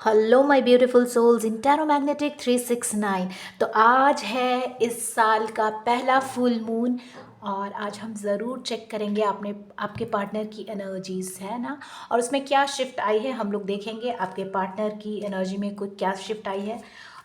Hello my beautiful souls in tarot magnetic 369। तो आज है इस साल का पहला फुल मून और आज हम ज़रूर चेक करेंगे आपके पार्टनर की एनर्जीज है ना। और उसमें क्या शिफ्ट आई है हम लोग देखेंगे, आपके पार्टनर की एनर्जी में कुछ क्या शिफ्ट आई है।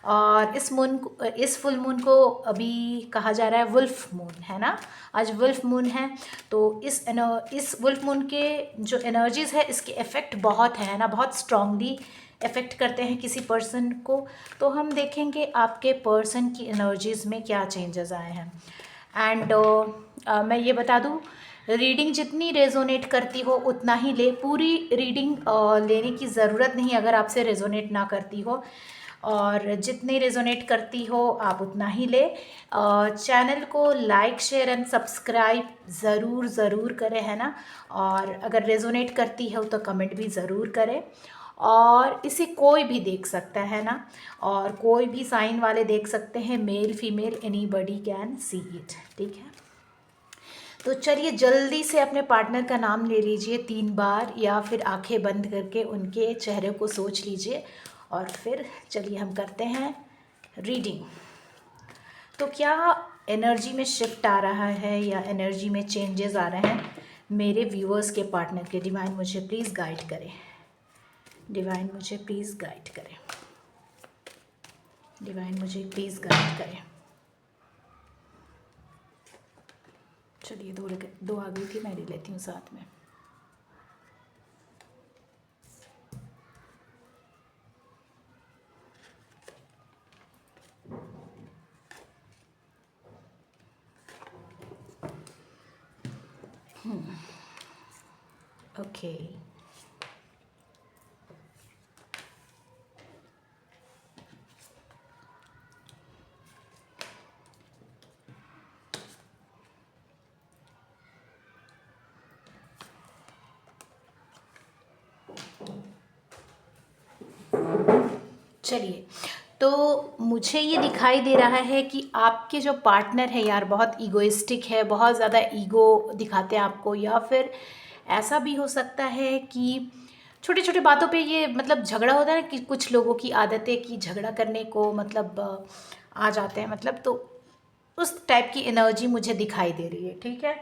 और इस फुल मून को अभी कहा जा रहा है वुल्फ मून है ना। आज वुल्फ मून है तो इस वुल्फ मून के जो एनर्जीज है इसके इफ़ेक्ट बहुत है ना, बहुत स्ट्रांगली इफ़ेक्ट करते हैं किसी पर्सन को। तो हम देखेंगे आपके पर्सन की एनर्जीज़ में क्या चेंजेस आए हैं। एंड मैं ये बता दूँ, रीडिंग जितनी रेजोनेट करती हो उतना ही ले, पूरी रीडिंग लेने की ज़रूरत नहीं अगर आपसे रेजोनेट ना करती हो, और जितनी रेजोनेट करती हो आप उतना ही ले। चैनल को लाइक शेयर एंड सब्सक्राइब ज़रूर ज़रूर करें है ना। और अगर रेजोनेट करती हो तो कमेंट भी ज़रूर करें। और इसे कोई भी देख सकता है ना, और कोई भी साइन वाले देख सकते हैं, male female anybody can see it. ठीक है, तो चलिए जल्दी से अपने पार्टनर का नाम ले लीजिए 3 बार, या फिर आंखें बंद करके उनके चेहरे को सोच लीजिए और फिर चलिए हम करते हैं रीडिंग। तो क्या एनर्जी में शिफ्ट आ रहा है या एनर्जी में चेंजेस आ रहे हैं मेरे व्यूअर्स के पार्टनर के? डिवाइन मुझे प्लीज़ गाइड करें, डिवाइन मुझे प्लीज़ गाइड करें, डिवाइन मुझे प्लीज़ गाइड करें। चलिए दो आ गई थी, मैं ले लेती हूँ साथ में। ओके, चलिए तो मुझे ये दिखाई दे रहा है कि आपके जो पार्टनर है यार बहुत ईगोइस्टिक है, बहुत ज़्यादा ईगो दिखाते हैं आपको, या फिर ऐसा भी हो सकता है कि छोटे छोटे बातों पे ये मतलब झगड़ा होता है ना, कि कुछ लोगों की आदत है कि झगड़ा करने को मतलब आ जाते हैं मतलब, तो उस टाइप की एनर्जी मुझे दिखाई दे रही है। ठीक है,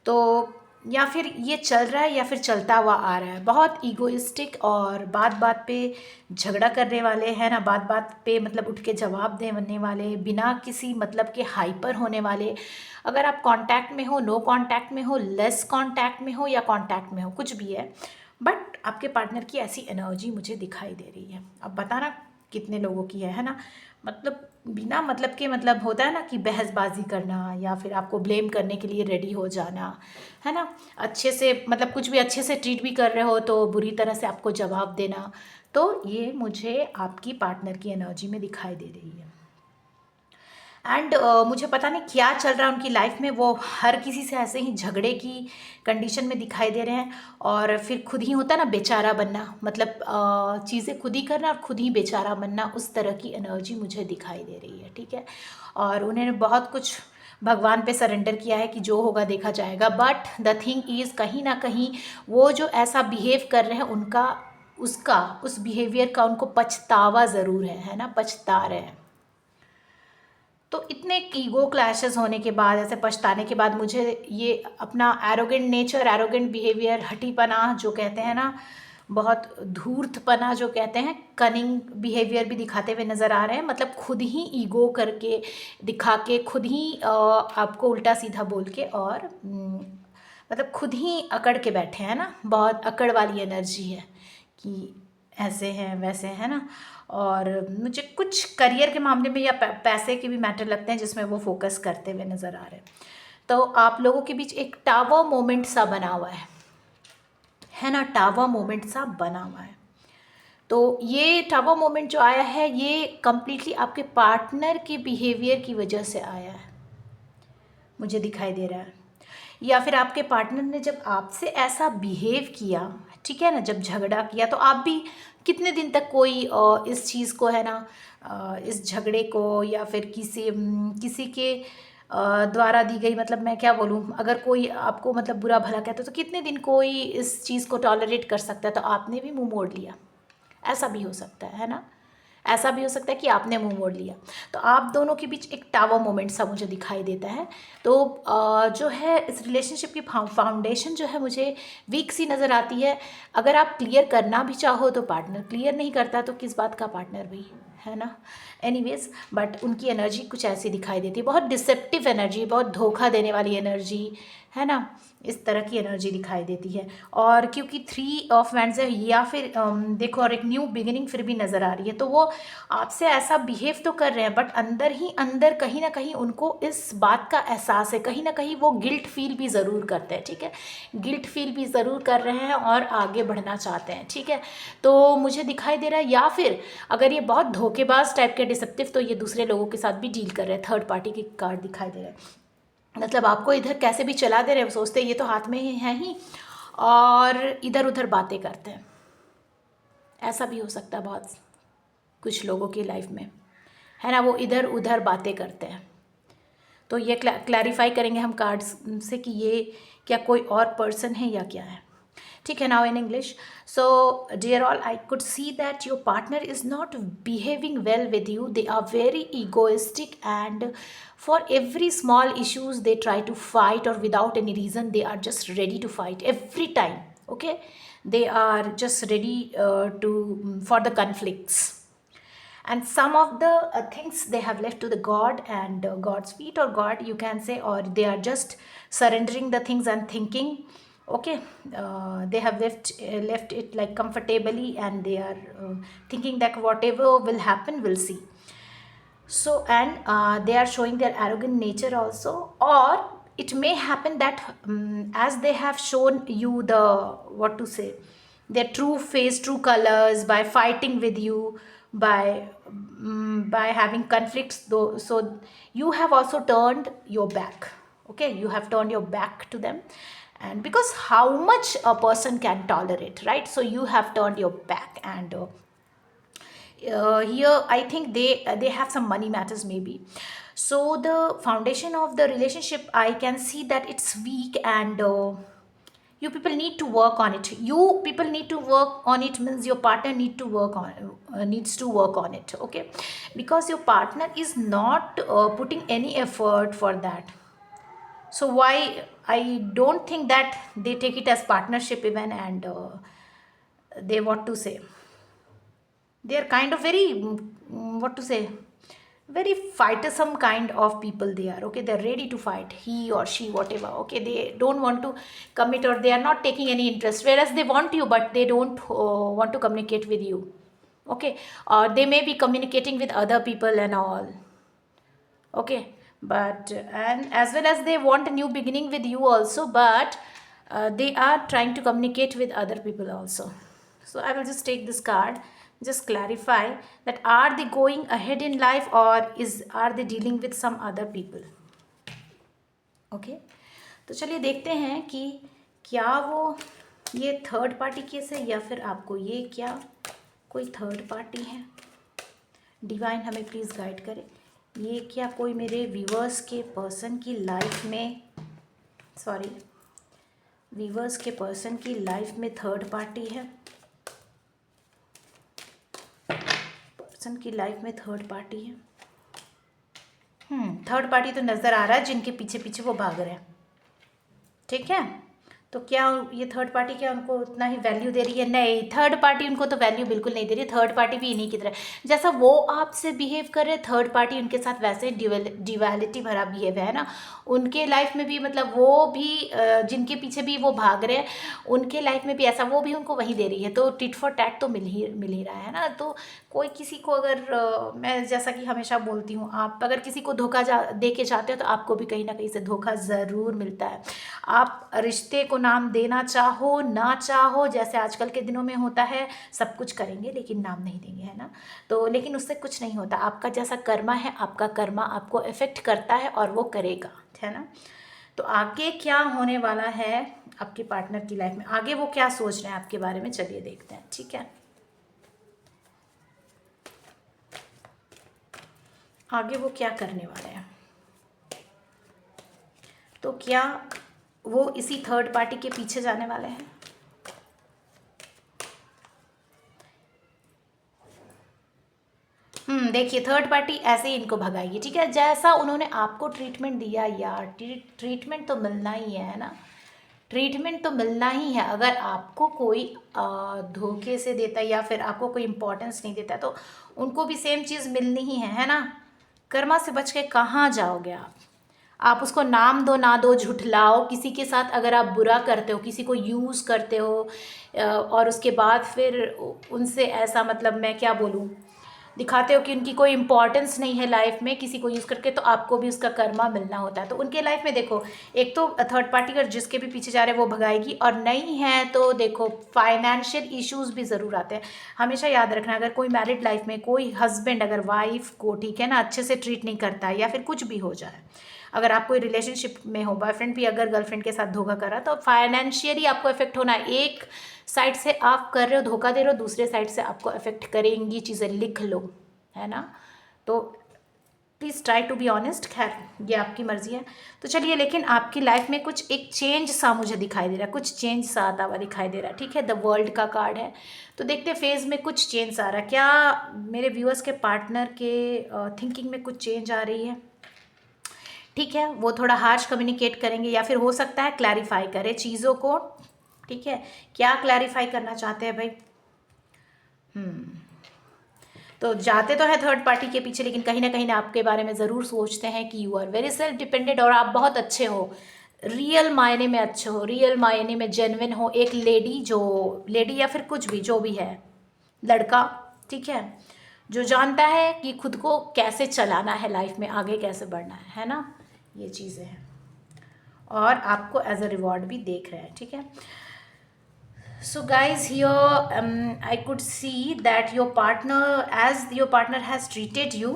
तो या फिर ये चल रहा है या फिर चलता हुआ आ रहा है, बहुत ईगोइस्टिक और बात बात पे झगड़ा करने वाले हैं ना, बात बात पे मतलब उठ के जवाब देने वाले, बिना किसी मतलब के हाइपर होने वाले। अगर आप कांटेक्ट में हो, नो कांटेक्ट में हो, लेस कांटेक्ट में हो या कांटेक्ट में हो, कुछ भी है, बट आपके पार्टनर की ऐसी एनर्जी मुझे दिखाई दे रही है। अब बताना कितने लोगों की है ना। मतलब बिना मतलब के, मतलब होता है ना कि बहसबाजी करना या फिर आपको ब्लेम करने के लिए रेडी हो जाना है ना, अच्छे से मतलब कुछ भी अच्छे से ट्रीट भी कर रहे हो तो बुरी तरह से आपको जवाब देना। तो ये मुझे आपकी पार्टनर की एनर्जी में दिखाई दे रही है। एंड मुझे पता नहीं क्या चल रहा है उनकी लाइफ में, वो हर किसी से ऐसे ही झगड़े की कंडीशन में दिखाई दे रहे हैं, और फिर खुद ही होता है ना बेचारा बनना, मतलब चीज़ें खुद ही करना और खुद ही बेचारा बनना, उस तरह की एनर्जी मुझे दिखाई दे रही है। ठीक है, और उन्होंने बहुत कुछ भगवान पे सरेंडर किया है कि जो होगा देखा जाएगा, बट द थिंग इज़ कहीं ना कहीं वो जो ऐसा बिहेव कर रहे हैं उनका, उसका उस बिहेवियर का उनको पछतावा ज़रूर है ना, पछता रहे हैं। तो इतने ईगो क्लैशेस होने के बाद, ऐसे पछताने के बाद, मुझे ये अपना एरोगेंट नेचर, एरोगेंट बिहेवियर, हठीपना जो कहते हैं ना, बहुत धूर्तपना जो कहते हैं, कनिंग बिहेवियर भी दिखाते हुए नज़र आ रहे हैं। मतलब खुद ही ईगो करके दिखा के, खुद ही आपको उल्टा सीधा बोल के, और मतलब खुद ही अकड़ के बैठे हैं ना, बहुत अकड़ वाली एनर्जी है कि ऐसे हैं वैसे हैं ना। और मुझे कुछ करियर के मामले में या पैसे के भी मैटर लगते हैं जिसमें वो फोकस करते हुए नज़र आ रहे हैं। तो आप लोगों के बीच एक टावर मोमेंट सा बना हुआ है ना, टावर मोमेंट सा बना हुआ है। तो ये टावर मोमेंट जो आया है ये कम्प्लीटली आपके पार्टनर के बिहेवियर की वजह से आया है, मुझे दिखाई दे रहा है। या फिर आपके पार्टनर ने जब आपसे ऐसा बिहेव किया, ठीक है ना, जब झगड़ा किया, तो आप भी कितने दिन तक कोई इस चीज़ को है ना, इस झगड़े को या फिर किसी के द्वारा दी गई, मतलब मैं क्या बोलूँ, अगर कोई आपको मतलब बुरा भला कहता है तो कितने दिन कोई इस चीज़ को टॉलरेट कर सकता है, तो आपने भी मुंह मोड़ लिया ऐसा भी हो सकता है ना, ऐसा भी हो सकता है कि आपने मुंह मोड़ लिया। तो आप दोनों के बीच एक टावर मोमेंट सा मुझे दिखाई देता है। तो जो है इस रिलेशनशिप की फाउंडेशन जो है मुझे वीक सी नज़र आती है। अगर आप क्लियर करना भी चाहो तो पार्टनर क्लियर नहीं करता, तो किस बात का पार्टनर भी, है ना। एनीवेज, बट उनकी एनर्जी कुछ ऐसी दिखाई देती है, बहुत डिसेप्टिव एनर्जी, बहुत धोखा देने वाली एनर्जी, है ना, इस तरह की एनर्जी दिखाई देती है। और क्योंकि 3 ऑफ वैंड्स है, या फिर देखो, और एक न्यू बिगिनिंग फिर भी नज़र आ रही है, तो वो आपसे ऐसा बिहेव तो कर रहे हैं, बट अंदर ही अंदर कहीं ना कहीं उनको इस बात का एहसास है, कहीं ना कहीं वो गिल्ट फील भी ज़रूर करते हैं, ठीक है, गिल्ट फील भी ज़रूर कर रहे हैं और आगे बढ़ना चाहते हैं, ठीक है। तो मुझे दिखाई दे रहा है, या फिर अगर ये बहुत धोखेबाज टाइप के डिसेप्टिव, तो ये दूसरे लोगों के साथ भी डील कर रहे हैं। थर्ड पार्टी के कार्ड दिखाई दे रहे हैं, मतलब आपको इधर कैसे भी चला दे रहे हैं, सोचते हैं ये तो हाथ में ही है ही, और इधर उधर बातें करते हैं। ऐसा भी हो सकता है बहुत कुछ लोगों की लाइफ में, है ना, वो इधर उधर बातें करते हैं। तो ये क्लैरिफाई करेंगे हम कार्ड्स से कि ये क्या कोई और पर्सन है या क्या है, ठीक है। Now in English, so dear all, I could see that your partner is not behaving well with you, they are very egoistic, and for every small issues they try to fight, or without any reason they are just ready to fight every time, okay, they are just ready to for the conflicts. And some of the things they have left to the god and god's feet, or god you can say, or they are just surrendering the things and thinking, okay, they have left it like comfortably, and they are thinking that whatever will happen we'll see. So, and they are showing their arrogant nature also, or it may happen that as they have shown you the, what to say, their true face, true colors, by fighting with you, by having conflicts though, so you have also turned your back, okay, you have turned your back to them. And because how much a person can tolerate, right, so you have turned your back. And here I think they have some money matters maybe. So the foundation of the relationship, I can see that it's weak, and you people need to work on it. You people need to work on it, means your partner needs to work on it, okay, because your partner is not putting any effort for that. So why, I don't think that they take it as partnership even, and they, what to say, they are kind of very what to say, very fightersome kind of people they are, okay, they're ready to fight, he or she, whatever, okay, they don't want to commit, or they are not taking any interest, whereas they want you but they don't want to communicate with you, okay, or they may be communicating with other people and all, okay, but and as well as they want a new beginning with you also, but they are trying to communicate with other people also. So I will just take this card, just clarify that are they going ahead in life, or is are they dealing with some other people, okay. तो चलिए देखते हैं कि क्या वो ये third party case है, या फिर आपको ये क्या कोई थर्ड पार्टी है। डिवाइन हमें प्लीज़ गाइड करे, ये क्या कोई मेरे व्यूअर्स के पर्सन की लाइफ में, सॉरी, व्यूअर्स के पर्सन की लाइफ में थर्ड पार्टी है, पर्सन की लाइफ में थर्ड पार्टी है। थर्ड पार्टी तो नज़र आ रहा है जिनके पीछे पीछे वो भाग रहे हैं, ठीक है। तो क्या ये थर्ड पार्टी क्या उनको उतना ही वैल्यू दे रही है? नहीं, थर्ड पार्टी उनको तो वैल्यू बिल्कुल नहीं दे रही। थर्ड पार्टी भी इन्हीं की तरह, जैसा वो आपसे बिहेव कर रहे, थर्ड पार्टी उनके साथ वैसे ड्यूअलिटी भरा बिहेव है ना उनके लाइफ में भी, मतलब वो भी जिनके पीछे भी वो भाग रहे हैं उनके लाइफ में भी ऐसा वो भी उनको वही दे रही है। तो टिट फॉर टैट तो मिल ही रहा है ना। तो कोई किसी को अगर मैं जैसा कि हमेशा बोलती हूँ, आप अगर किसी को धोखा दे के जाते हो तो आपको भी कहीं ना कहीं से धोखा ज़रूर मिलता है। आप रिश्ते को नाम देना चाहो ना चाहो, जैसे आजकल के दिनों में होता है, सब कुछ करेंगे लेकिन नाम नहीं देंगे, है ना। तो लेकिन उससे कुछ नहीं होता, आपका जैसा कर्मा है, आपका कर्मा आपको इफ़ेक्ट करता है और वो करेगा, है ना। तो आगे क्या होने वाला है आपके पार्टनर की लाइफ में, आगे वो क्या सोच रहे हैं आपके बारे में, चलिए देखते हैं, ठीक है। आगे वो क्या करने वाले हैं, तो क्या वो इसी थर्ड पार्टी के पीछे जाने वाले हैं? देखिए थर्ड पार्टी ऐसे ही इनको भगाएगी, ठीक है। जैसा उन्होंने आपको ट्रीटमेंट दिया यार, ट्रीटमेंट तो मिलना ही है ना, ट्रीटमेंट तो मिलना ही है। अगर आपको कोई धोखे से देता है या फिर आपको कोई इम्पोर्टेंस नहीं देता तो उनको भी सेम चीज़ मिलनी ही है ना। कर्मा से बच के कहाँ जाओगे आप उसको नाम दो ना दो, झुठलाओ, किसी के साथ अगर आप बुरा करते हो, किसी को यूज़ करते हो और उसके बाद फिर उनसे ऐसा, मतलब मैं क्या बोलूँ, दिखाते हो कि उनकी कोई इंपॉर्टेंस नहीं है लाइफ में किसी को यूज़ करके, तो आपको भी उसका कर्मा मिलना होता है। तो उनके लाइफ में देखो, एक तो थर्ड पार्टी अगर जिसके भी पीछे जा रहे हैं वो भगाएगी, और नहीं है तो देखो फाइनेंशियल इश्यूज़ भी ज़रूर आते हैं। हमेशा याद रखना, अगर कोई मैरिड लाइफ में कोई हस्बैंड अगर वाइफ को, ठीक है ना, अच्छे से ट्रीट नहीं करता है या फिर कुछ भी हो जाए, अगर आप कोई रिलेशनशिप में हो, बॉयफ्रेंड भी अगर गर्लफ्रेंड के साथ धोखा करा, तो फाइनेंशियली आपको इफेक्ट होना है। एक साइड से आप कर रहे हो धोखा दे रहे हो, दूसरे साइड से आपको इफेक्ट करेंगी चीज़ें, लिख लो, है ना। तो please try to be honest. खैर ये आपकी मर्जी है। तो चलिए, लेकिन आपकी लाइफ में कुछ एक चेंज सा मुझे दिखाई दे रहा है, कुछ चेंज सा आता हुआ दिखाई दे रहा है, ठीक है। द वर्ल्ड का कार्ड है, तो देखते फेज में कुछ चेंज आ रहा है क्या। मेरे व्यूअर्स के पार्टनर के थिंकिंग में कुछ चेंज आ रही है, ठीक है। वो थोड़ा हार्श कम्युनिकेट करेंगे या फिर हो सकता है क्लैरिफाई करें चीज़ों को, ठीक है। क्या क्लैरिफाई करना चाहते हैं भाई। तो जाते तो है थर्ड पार्टी के पीछे, लेकिन कहीं ना आपके बारे में ज़रूर सोचते हैं कि you are very self dependent और आप बहुत अच्छे हो, रियल मायने में अच्छे हो, रियल मायने में जेन्युइन हो। एक लेडी, जो लेडी या फिर कुछ भी जो भी है, लड़का, ठीक है, जो जानता है कि खुद को कैसे चलाना है, लाइफ में आगे कैसे बढ़ना है ना, ये चीज़ें हैं। और आपको एज अ रिवॉर्ड भी देख रहे हैं, ठीक है। So guys, here I could see that your partner, as your partner has treated you,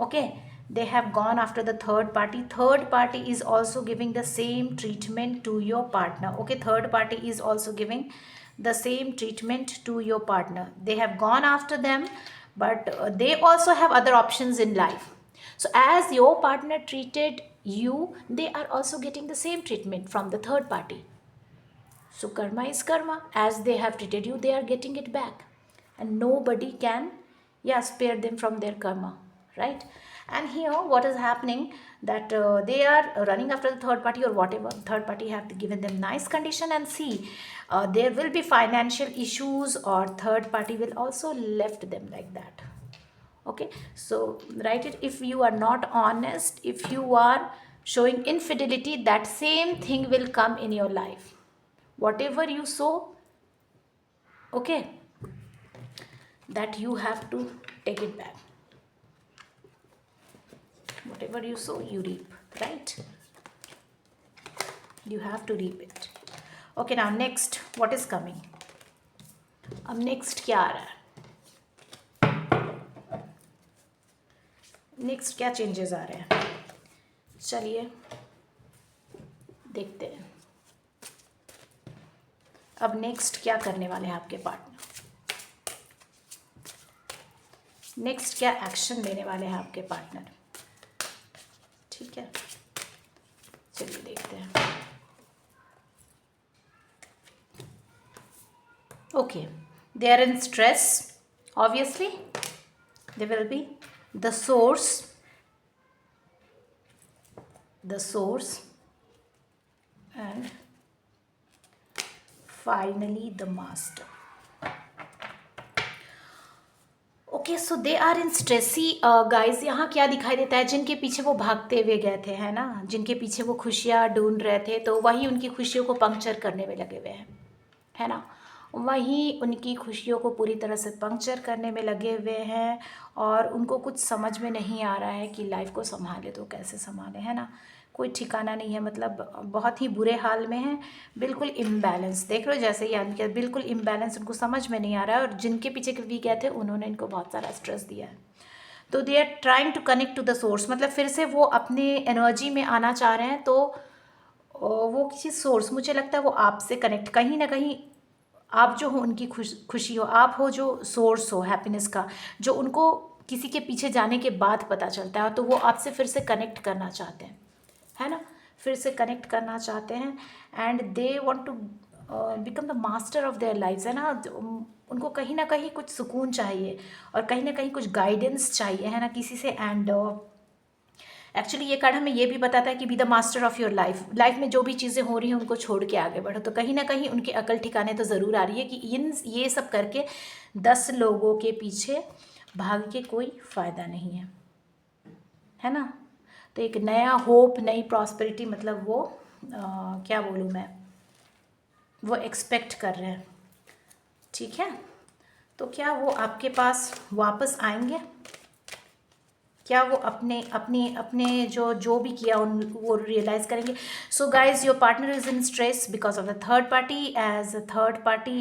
okay, they have gone after the third party. Third party is also giving the same treatment to your partner, okay. Third party is also giving the same treatment to your partner. They have gone after them, but they also have other options in life. So as your partner treated you, they are also getting the same treatment from the third party. So karma is karma. As they have treated you, they are getting it back. And nobody can, yeah, spare them from their karma, right? And here what is happening, that they are running after the third party or whatever. Third party have given them nice condition, and see, there will be financial issues, or third party will also left them like that. Okay, so write it. If you are not honest, if you are showing infidelity, that same thing will come in your life. Whatever you sow, okay, that you have to take it back. Whatever you sow, you reap, right? You have to reap it. Okay, now next, what is coming? अब next क्या आ रहा है? Next क्या changes आ रहे हैं, चलिए देखते हैं। अब नेक्स्ट क्या करने वाले हैं आपके पार्टनर, नेक्स्ट क्या एक्शन लेने वाले हैं आपके पार्टनर, ठीक है। चलिए देखते हैं। Okay, they are in stress, obviously they will be the source and finally the master. Okay, so they are in stressy guys. यहाँ क्या दिखाई देता है, जिनके पीछे वो भागते हुए गए थे, है ना, जिनके पीछे वो खुशियाँ ढूंढ रहे थे, तो वही उनकी खुशियों को पंक्चर करने में लगे हुए हैं, है ना। वहीं उनकी खुशियों को पूरी तरह से पंक्चर करने में लगे हुए हैं, और उनको कुछ समझ में नहीं आ रहा है कि लाइफ को संभाले तो कैसे संभाले, है ना। कोई ठिकाना नहीं है, मतलब बहुत ही बुरे हाल में है, बिल्कुल इम्बैलेंस। देख लो जैसे ही याद किया, बिल्कुल इम्बैलेंस, उनको समझ में नहीं आ रहा है, और जिनके पीछे भी गए थे उन्होंने इनको बहुत सारा स्ट्रेस दिया है। तो they are trying to connect to the source, मतलब फिर से वो अपने एनर्जी में आना चाह रहे हैं। तो वो किसी सोर्स, मुझे लगता है वो आपसे कनेक्ट, कहीं ना कहीं आप जो हो उनकी खुशी हो, आप हो जो सोर्स हो हैप्पीनेस का, जो उनको किसी के पीछे जाने के बाद पता चलता है, तो वो आपसे फिर से कनेक्ट करना चाहते हैं, है ना, फिर से कनेक्ट करना चाहते हैं। And they want to become the master of their lives, है ना। उनको कहीं ना कहीं कुछ सुकून चाहिए और कहीं ना कहीं कुछ गाइडेंस चाहिए, है ना, किसी से। एंड एक्चुअली ये कार्ड हमें ये भी बताता है कि be the master of your life. Life में जो भी चीज़ें हो रही हैं उनको छोड़ के आगे बढ़ो। तो कहीं ना कहीं उनके अकल ठिकाने तो ज़रूर आ रही है कि ये सब करके 10 लोगों के पीछे भाग के कोई फ़ायदा नहीं है ना। तो एक नया होप, नई प्रॉस्पेरिटी, मतलब वो क्या बोलूँ मैं, वो एक्सपेक्ट कर रहे हैं। ठीक है, तो क्या वो आपके पास वापस आएंगे? क्या वो अपने अपने अपने जो भी किया उन वो रियलाइज़ करेंगे? So guys, your partner is in stress because of the third party. As a third party,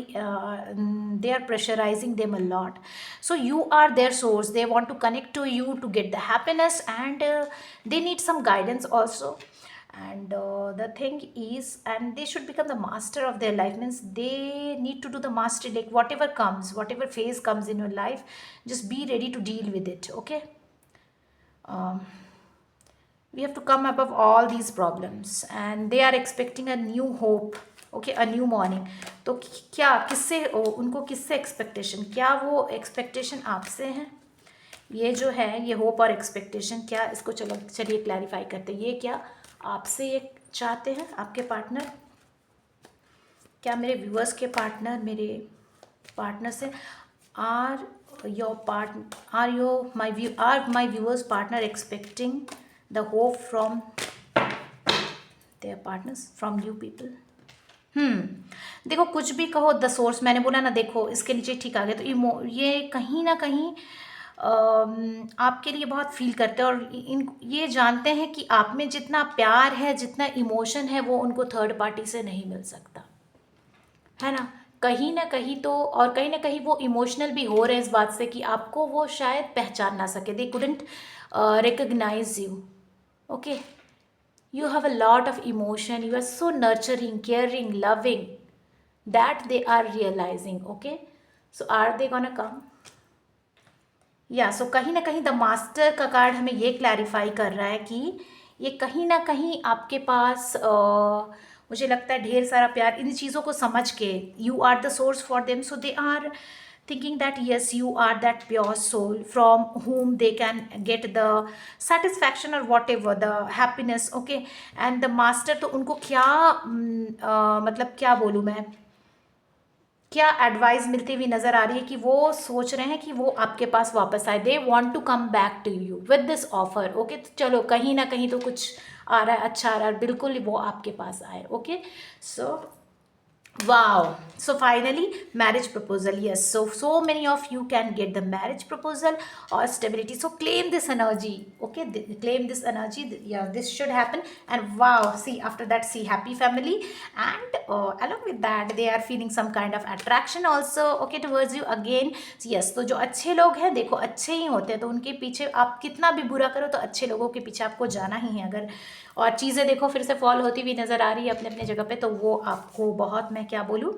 they are pressurizing them a lot. So you are their source. They want to connect to you to get the happiness, and they need some guidance also. And the thing is, and they should become the master of their life, means they need to do the mastery, like whatever comes, whatever phase comes in your life, just be ready to deal with it. Okay, um, we have to come above all these problems, and they are expecting a new hope. Okay, a new morning. तो क्या किससे उनको किससे expectation, क्या वो expectation आपसे हैं? ये जो है ये होप और एक्सपेक्टेशन, क्या इसको चलिए क्लैरिफाई करते हैं। ये क्या आपसे ये चाहते हैं आपके पार्टनर? क्या मेरे व्यूअर्स के पार्टनर मेरे पार्टनर से are my viewers partner expecting the hope from their partners, from you people? देखो, कुछ भी कहो, द सोर्स मैंने बोला ना, देखो इसके नीचे ठीक आ गया। तो ये कहीं ना कहीं आपके लिए बहुत फील करते हैं, और ये जानते हैं कि आप में जितना प्यार है, जितना इमोशन है, वो उनको थर्ड पार्टी से नहीं मिल सकता, है ना। कहीं ना कहीं तो, और कहीं ना कहीं वो इमोशनल भी हो रहे हैं इस बात से कि आपको वो शायद पहचान ना सके। They couldn't recognise you. Okay, you have a lot of emotion, you are so nurturing, caring, loving, that they are realizing. Okay, so are they gonna come? या सो कहीं ना कहीं द मास्टर का कार्ड हमें ये क्लैरिफाई कर रहा है कि ये कहीं ना कहीं आपके पास मुझे लगता है ढेर सारा प्यार, इन चीज़ों को समझ के you are the source for them. So they are thinking that yes, you are that pure soul from whom they can get the satisfaction or whatever the happiness. Okay, and the master तो उनको क्या मतलब क्या बोलूँ मैं, क्या advice मिलती हुई नज़र आ रही है कि वो सोच रहे हैं कि वो आपके पास वापस आए. They want to come back to you with this offer. Okay, तो चलो कहीं ना कहीं तो कुछ आ रहा है, अच्छा आ रहा है, बिल्कुल वो आपके पास आए. Okay, so wow, so finally marriage proposal. Yes, so many of you can get the marriage proposal or stability. So claim this energy. Okay, claim this energy. Yeah, this should happen. And wow, see, after that, see, happy family. And along with that, they are feeling some kind of attraction also, okay, towards you again. So yes, तो जो अच्छे लोग हैं, देखो अच्छे ही होते हैं, तो उनके पीछे आप कितना भी बुरा करो तो अच्छे लोगों के पीछे आपको जाना ही है. अगर और चीज़ें देखो फिर से फॉल होती हुई नज़र आ रही है अपने अपने जगह पे, तो वो आपको बहुत, मैं क्या बोलूँ,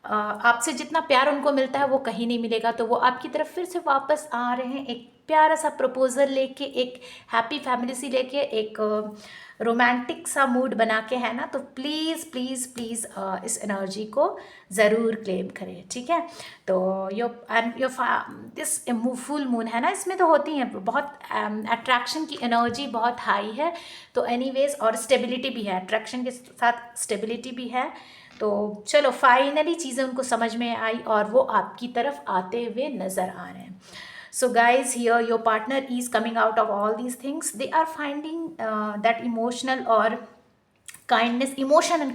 आपसे जितना प्यार उनको मिलता है वो कहीं नहीं मिलेगा. तो वो आपकी तरफ फिर से वापस आ रहे हैं एक प्यारा सा प्रपोजल लेके, एक हैप्पी फैमिली सी लेके, एक रोमांटिक सा मूड बना के, है ना. तो प्लीज़ प्लीज़ प्लीज़ इस एनर्जी को ज़रूर क्लेम करें, ठीक है. तो दिस फुल मून है ना, इसमें तो होती हैं बहुत अट्रैक्शन की एनर्जी बहुत हाई है. तो एनीवेज, और स्टेबिलिटी भी है, अट्रैक्शन के साथ स्टेबिलिटी भी है. तो चलो फाइनली चीज़ें उनको समझ में आई और वो आपकी तरफ आते हुए नज़र आ रहे हैं. So guys, here your partner is coming out of all these things. They are finding that emotion and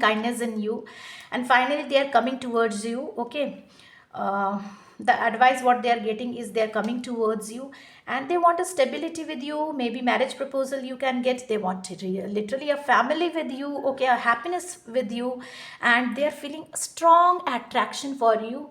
kindness in you, and finally they are coming towards you. Okay, the advice what they are getting is they are coming towards you, and they want a stability with you. Maybe marriage proposal you can get. They want literally a family with you. Okay, a happiness with you, and they are feeling strong attraction for you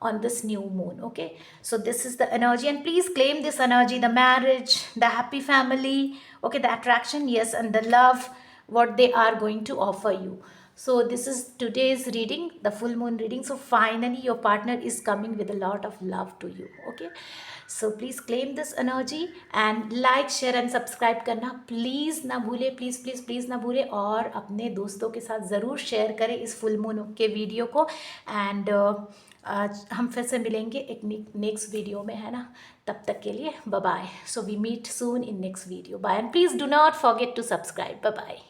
on this new moon. Okay, so this is the energy, and please claim this energy, the marriage, the happy family, okay, the attraction, yes, and the love what they are going to offer you. So this is today's reading, the full moon reading. So finally your partner is coming with a lot of love to you. Okay, so please claim this energy and like, share and subscribe करना please ना भूले, please please please ना भूले, और अपने दोस्तों के साथ ज़रूर शेयर करें इस फुल मून के वीडियो को। एंड आज हम फिर से मिलेंगे एक नेक्स्ट वीडियो में, है ना। तब तक के लिए bye bye. So we meet soon in next video. Bye and please do not forget to subscribe. Bye bye.